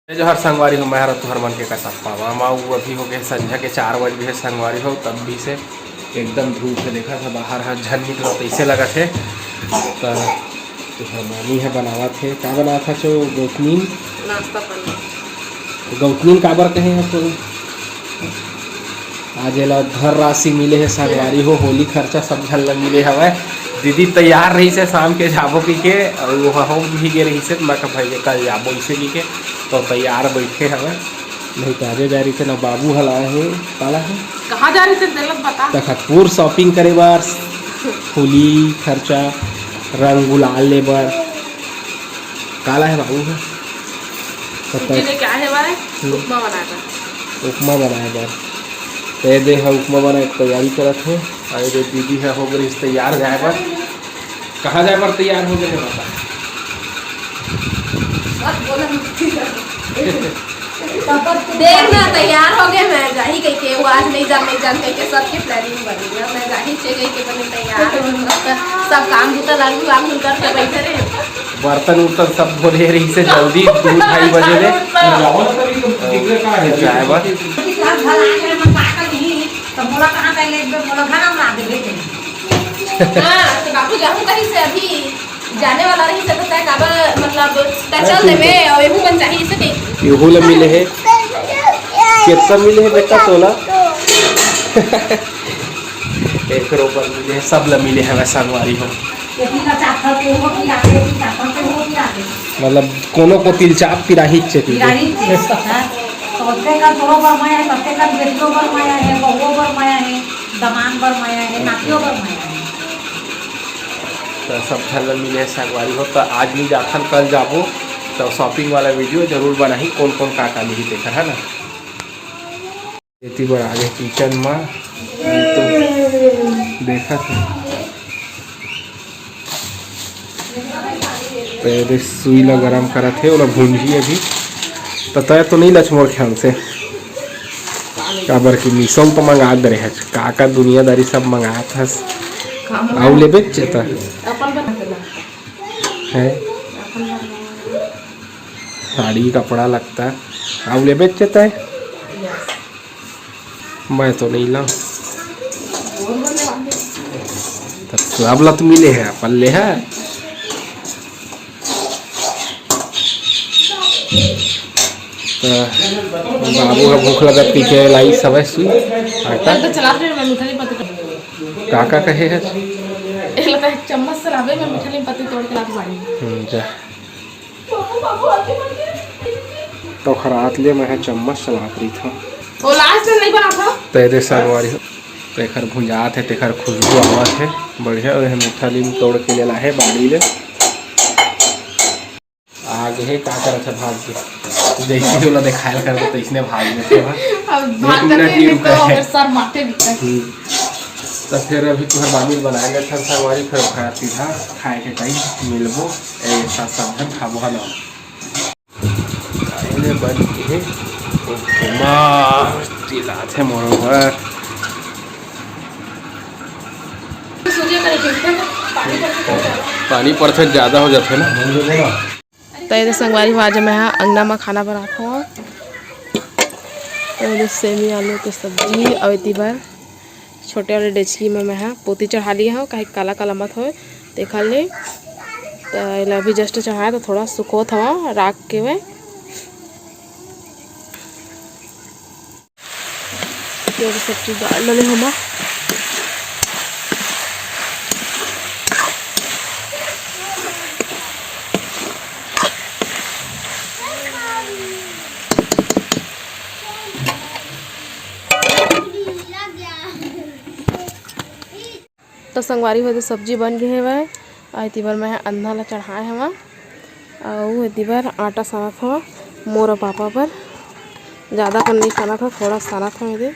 जो हर संगवारी हो मैं तुहर मन के कसम पावा माऊ अभी हो गए संध्या के 4 बज गए संगवारी हो तब भी से एकदम धूप है। देखा था बाहर है झन निकलो तो ऐसे लगा थे तो तुहर मामी है बनावा थे क्या बना था जो गौतनीन नाश्ता पानी गौतनीन काबर कहे हैं तो आज एला धर राशि मिले है संगवारी हो होली खर्चा सब झन लग मिले हवा दीदी तैयार रही से शाम के जाबो की के और वो भी गे रही से मैं भाई कल जाबो इसे की के तो तैयार बैठे हवे नहीं ताजे जा रही थे ना बाबू हल आए हैं काला है कहाँ जा रही थे दिलत बता तखतपुर शॉपिंग करे बार होली खर्चा रंग गुलाल ले बार काला है बाबू है तो क्या है बारे उपमा बनाया उपमा बनाए बार ते दे है उपमा बनाए तैयारी करत है अरे दे दीदी है हो गई तैयार जाए बार कहाँ जाए बार तैयार हो गए बता देखना तैयार हो गए मैं जाही कह के वो आज नहीं जान कह के सबकी प्लानिंग बनी है मैं जाही से कह के बने तैयार सब काम जुटा लागू काम करके बैठे रहे बर्तन उर्तन सब धोले रही से जल्दी 2-2:30 बजे ले जाए बार तो बाबू जाऊँ कहीं से अभी जाने वाला रही से पता है काबर मतलब चल देवे और एहू बन चाहिए से कहीं एहू ले मिले है कितना मिले है बेटा तोला 1 रुपया मिले है सब ले मिले है वैसा संगवारी हो मतलब कोनो को तिल चाप तिराही चेती तो सब झल मिले संगवारी हो तो आज नहीं जाथन कल जाबो तो शॉपिंग वाला वीडियो जरूर बनाही कौन कौन का मिली देखा है ना इतनी बार आगे किचन में तो देखा था पहले सुई ला गरम करा थे और भूंजी अभी तो तय तो नहीं लक्ष्मण ख्याल से काबर की मिसों तो मंगा दे रहे का दुनियादारी सब मंगाया था आउ ले बेचता है साड़ी कपड़ा लगता आउ ले बेचता है मैं तो नहीं ला सब लत मिले है अपन ले है तो बाबू का भूख लगा पीछे लाई सब सुई आटा काका कहे है चम्मच से लावे मैं मीठा नीम पत्ती तोड़ के ला दूंगी जा तो खरात ले मैं चम्मच चलात रही था वो लास्ट में नहीं बना था तेरे संगवारी तेखर भुंजात है तेखर खुशबू आवत है बढ़िया और मीठा नीम तोड़ के ले ला है बाड़ी ले आगे है का करत है भाग के जैसे ही वाला दिखायल कर दो तो इसने भाग में थे अब भाग करके तो सर माथे दिखता है तो फिर अभी तुम्हारे मामी बनाएंगे था संगवारी फिर खाती था खाए के टाइम मिलबो ऐसा सब खाबो हलो आइले बन के उपमा तिला थे मोरोबर पानी पड़ते ज़्यादा हो जाते ना तो ये संगवारी आज मैं अंगना में खाना बनाता हूँ तो सेमी आलू की सब्जी और इतनी बार छोटे वाले डेचकी में मैं पोती चढ़ा लिया हूँ कहीं काला काला मत हो देखा ले तो अभी जस्ट चढ़ाया तो थोड़ा सुखो था राख के वे सब चीज़ डाल डाले हम तो संगवारी हो तो सब्जी बन गई है वह और इतनी बार मैं अंधा ला चढ़ाए हैं वहाँ और इतनी बार आटा साना था मोर और पापा पर ज़्यादा कर नहीं खाना था थोड़ा साना था मेरे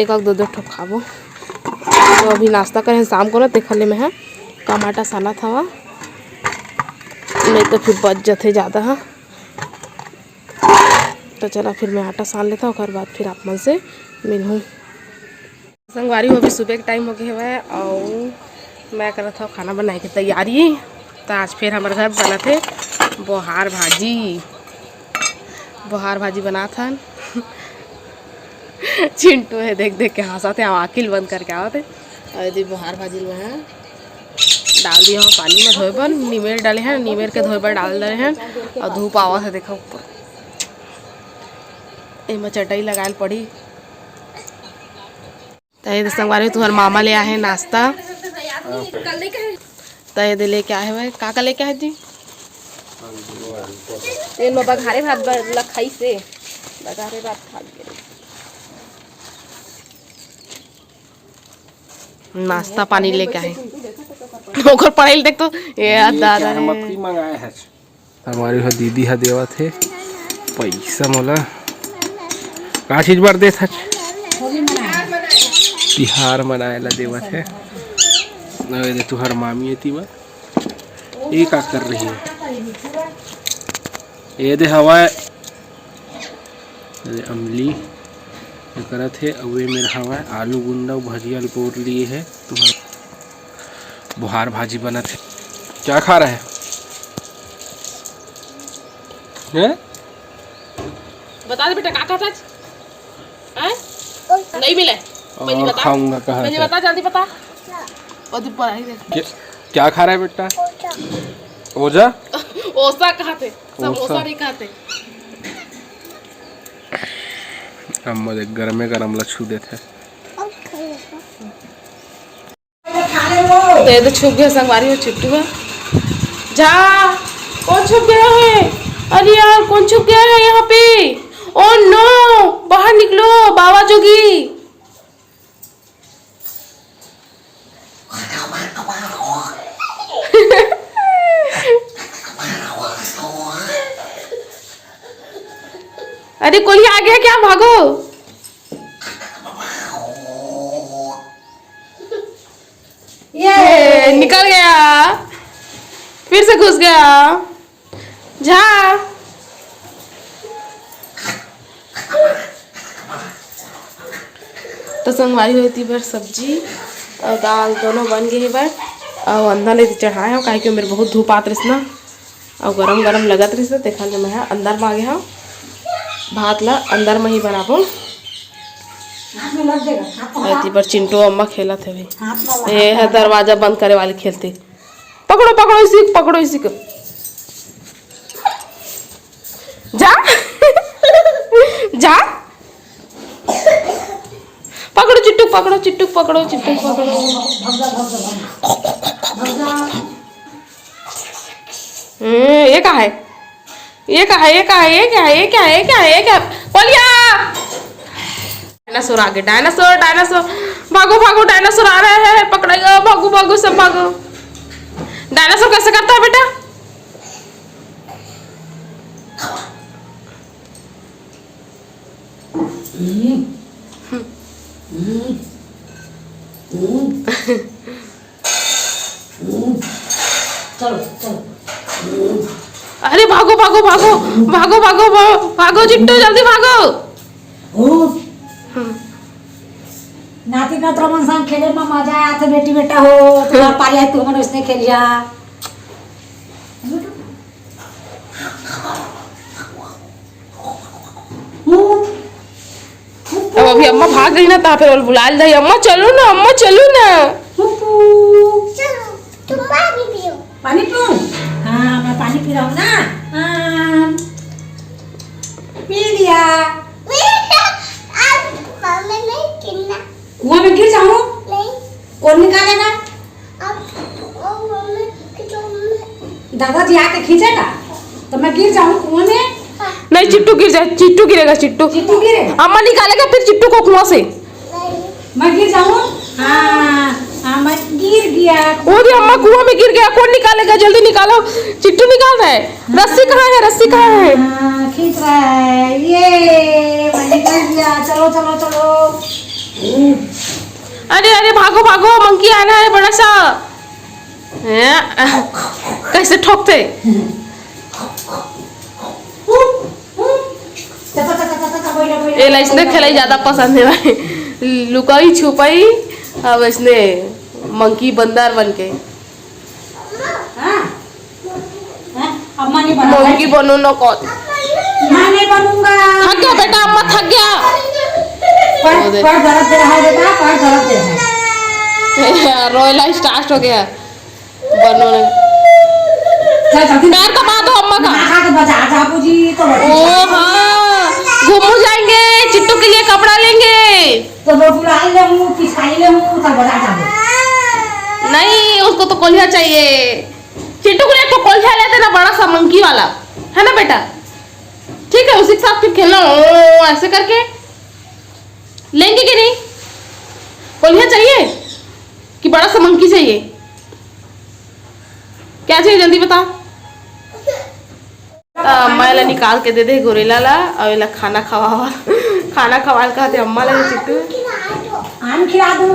1-2 ठो खाबो तो अभी नाश्ता करें शाम को ना देखा ले मैं कम आटा साना था वहाँ नहीं तो फिर बच जाते ज़्यादा हाँ तो चला फिर मैं आटा सान लेता हूँ और बाद फिर आप मन से मिलूँ संगवारी हो अभी सुबह के टाइम हो गया है और मैं कर रहा था खाना बनाने की तैयारी तो आज फिर हमारे घर बना थे बोहार भाजी बुहार भाजी बना था। चिंटू है देख देख के हंसा थे, आकिल बंद करके आओ थे। और यदि बुहार भाजी में है डाल दिया हूँ पानी में धोए पर, नीमेर डाले हैं, नीमेर के धोए पर डाल रहे हैं। और धूप आवा है देखा ऊपर, इनमें चटाई लगाए पड़ी। तो संगवारी तुम्हारे मामा ले आए हैं नाश्ता, तो ये लेके आए भाई काका लेके आए जी। बघारे भात खाई से बघारे भात खा नाश्ता पानी लेके आए। ओकर पढ़ाई देख तो ये दादा मछली मंगाए है हमारी हो दीदी हा देवा थे पैसा मोला का चीज बार दे था तिहार मनाए ला देवा थे। दे तुहर मामी है तीवा ये का कर रही है ये दे हवा अमली करत है। अवे मेरा हवा आलू गुंडा भजिया पोर लिए है। तुम्हारा बुहार भाजी बना थे। क्या खा रहा है? बता दे बेटा काका सच नहीं मिले और खाऊंगा कहाँ से? बता जल्दी बता। क्या खा रहा है बेटा? ओजा ओसा कहाँ थे? सब ओसा नहीं खाते। अम्मा देख गरमे गरम लच्छू देते। तो छुप गया संगवारी में चिट्टू है। जा कौन छुप गया है? अरे यार कौन छुप गया है यहाँ पे? ओ नो बाहर निकलो बाबा जोगी। अरे कोई आ गया क्या? भागो। ये निकल गया, फिर से घुस गया। जा तो संगवारी हुई थी बार सब्जी और दाल दोनों बन गई बार। और अंदर ले चढ़ाए हो काहे कि मेरे बहुत धूप आत रही ना और गरम गरम लगत रही। देखा जो मैं अंदर में आ गया हूँ भात ला अंदर में ही बनाबो। पर चिंटू अम्मा खेला थे भाई। ये है दरवाजा बंद करे वाली खेलती। पकड़ो पकड़ो इसी पकड़ो इसी को। जा जा पकड़ो चिट्टू पकड़ो चिट्टू पकड़ो चिट्टू पकड़ो। ये कहा है? ये कहा है? ये कहा है? ये क्या है? ये क्या है? ये क्या है? ये क्या? बोलिया डायनासोर आगे। डायनासोर डायनासोर भागो भागो डायनासोर आ रहा है पकड़ेगा। भागो भागो सब भागो। डायनासोर कैसे करता है बेटा? चलो चलो अरे भागो भागो भागो भागो भागो भागो चिट्टू जल्दी भागो। नाती नात मन संग खेले में मजा आया तो बेटी बेटा हो तुम्हारा पारी है तुम उसने खेलिया। अब अभी अम्मा भाग गई ना तो फिर बुला दे। अम्मा चलो ना अम्मा चलो ना। चलो तुम पानी पियो। पानी पियो? हाँ मैं पानी पी रहा हूँ ना। हाँ पी लिया। कुआं में गिर जाऊँ? नहीं। कौन निकालेगा? दादाजी आके खींचेगा तो मैं गिर जाऊँ कुआं में? नहीं चिट्टू गिर जाए। चिट्टू गिरेगा। चिट्टू चिट्टू गिरे? अम्मा निकालेगा फिर चिट्टू को कुआं से। मैं गिर जाऊँ? हाँ हाँ मैं गिर गया। वो भी अम्मा कुआं में गिर गया। कौन निकालेगा? जल्दी निकालो। चिट्टू निकाल रहा है। रस्सी कहाँ है? रस्सी कहाँ है? हाँ खींच रहा है। ये मैं निकल गया। चलो चलो चलो। अरे अरे भागो भागो मंकी आ रहा है बड़ा सा। कैसे ठोकते? ये इसने खेलाई ज्यादा पसंद है भाई। लुकाई छुपाई। अब इसने मंकी बंदर बन के अम्मा नहीं बना। मंकी बनो न कौन। मैं नहीं बनूंगा। थक गया। पर दर्द दे रहा है बेटा, पर दर्द दे रहा है। रोयला स्टार्ट हो गया बनोने। पैर कमा दो अम्मा का। खा के बचा बाबूजी तो ओ हाँ, घूमू जाएंगे, चिट्टू के लिए कपड़ा लेंगे। तो वो बुला ले हूँ, पिसाई ले हूँ, तब बजा जाओ। नहीं, उसको तो कोलिया चाहिए। चिट्टू के लिए तो कोलिया लेते ना, बड़ा सा मंकी वाला, है ना बेटा? ठीक है, उसी के साथ फिर खेलना ओ ऐसे करके। लेंगे कि नहीं? कोलिया चाहिए कि बड़ा सा मंकी चाहिए? क्या चाहिए जल्दी बताओ। अम्मा निकाल के दे दे गोरेला ला और खाना खवावा। खाना खवाल कहते अम्मा लगे चिट्टू। आम खिला दूँ,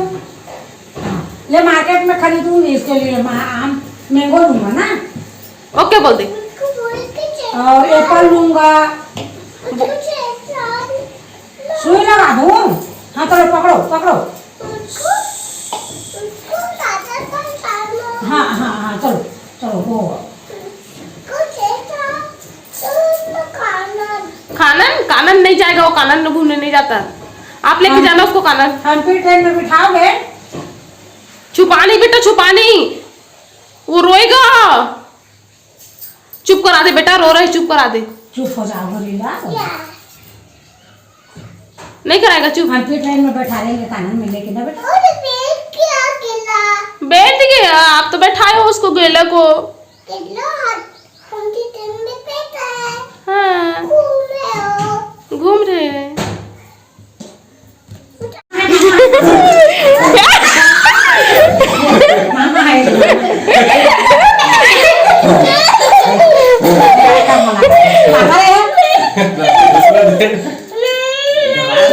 ले मार्केट में खरीदूँ इसके लिए आम मैंगो लूँगा ना। ओके बोल दे। और एप्पल लूँगा, सुई लगा दूँ। हाँ चलो पकड़ो पकड़ो। हाँ हाँ हाँ चलो चलो हो। कानन कानन नहीं जाएगा, वो कानन में घूमने नहीं जाता। आप लेके जाना उसको कानन। हम फिर ट्रेन में बिठाओगे? छुपा नहीं बेटा, छुपा नहीं, वो रोएगा। चुप करा दे बेटा, रो रही, चुप करा दे। चुप हो जाओ गोरिल्ला। नहीं कराएगा चुप। हम फिर ट्रेन में बैठा लेंगे, कानन में लेके ना बेटा। बैठ गया, आप तो बैठाए हो उसको गेला को। हाँ घूम रहे हैं। मामा है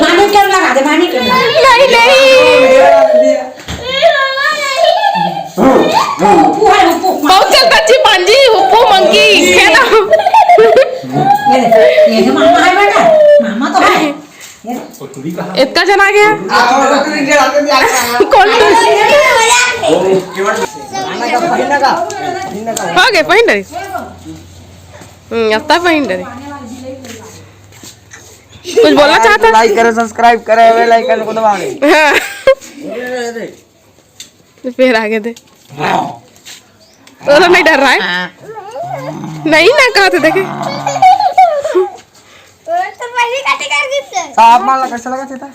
मामी क्यों लगा दे, मामी क्यों लगा दे? नहीं नहीं, बहुत चलता चिंपांजी, हुप्पू मंकी खेला। ये तो मामा है बेटा, मामा तो है। इतना जना गया कौन हो गए पहिन डरी। आता पहिन डरी। कुछ बोलना चाहता है? लाइक करें, सब्सक्राइब करें, बेल आइकन को दबाओ। फिर आगे दे। तो नहीं डर रहा है? नहीं ना, कहा थे देखे। साफ मान कैसा लगा था?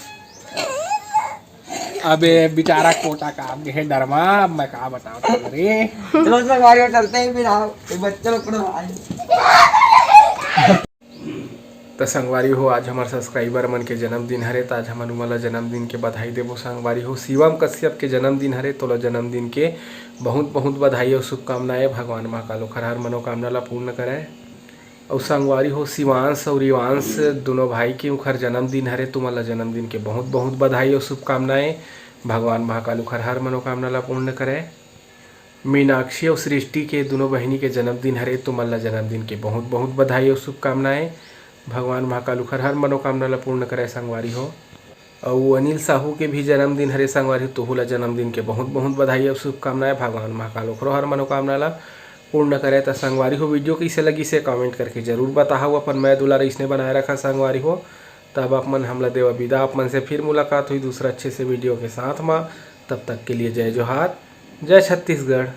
अबे बेचारा कोटा काम के है डरमा, अब मैं क्या बताऊं रे। चलो इसमें गाड़ी में चलते हैं, फिर आओ बच्चे लोग को। तो संगवारी हो, आज हमारे सब्सक्राइबर मन के जन्मदिन हरे, तो आज हमन वाला जन्मदिन के बधाई देवो। संगवारी हो, शिवम कश्यप के जन्मदिन हरे, तो जन्मदिन के बहुत बहुत बधाई और शुभकामनाएं। भगवान महाकाल ओखर हर मनोकामना ला पूर्ण करे। और संगवारी हो, शिवांश और युवांश दोनों भाई के उखर जन्मदिन हरे, तुम्हारा जन्मदिन के बहुत बहुत बधाई और शुभकामनाएं। भगवान महाकाल ओखर हर मनोकामना ला पूर्ण करे। मीनाक्षी और सृष्टि के दोनों बहनी के जन्मदिन हरे, तुम्हारा जन्मदिन के बहुत बहुत बधाई और शुभकामनाएं। भगवान महाकाल ओखर हर मनोकामना ला पूर्ण करे। संगवारी हो, और अनिल साहू के भी जन्मदिन हरे संगवारी, तोहुला जन्मदिन के बहुत बहुत बधाई और शुभकामनाएं। भगवान महाकाल ओखरो हर मनोकामना ला पूर्ण करे। तो संगवारी हो, वीडियो कैसे लगी से कमेंट करके जरूर बताओ। अपन मैं दुलार इसने बनाए रखा संगवारी हो। तब आप मन हमला देवा विदा, आप मन से फिर मुलाकात हुई दूसरा अच्छे से वीडियो के साथ में। तब तक के लिए जय जोहार, जय छत्तीसगढ़।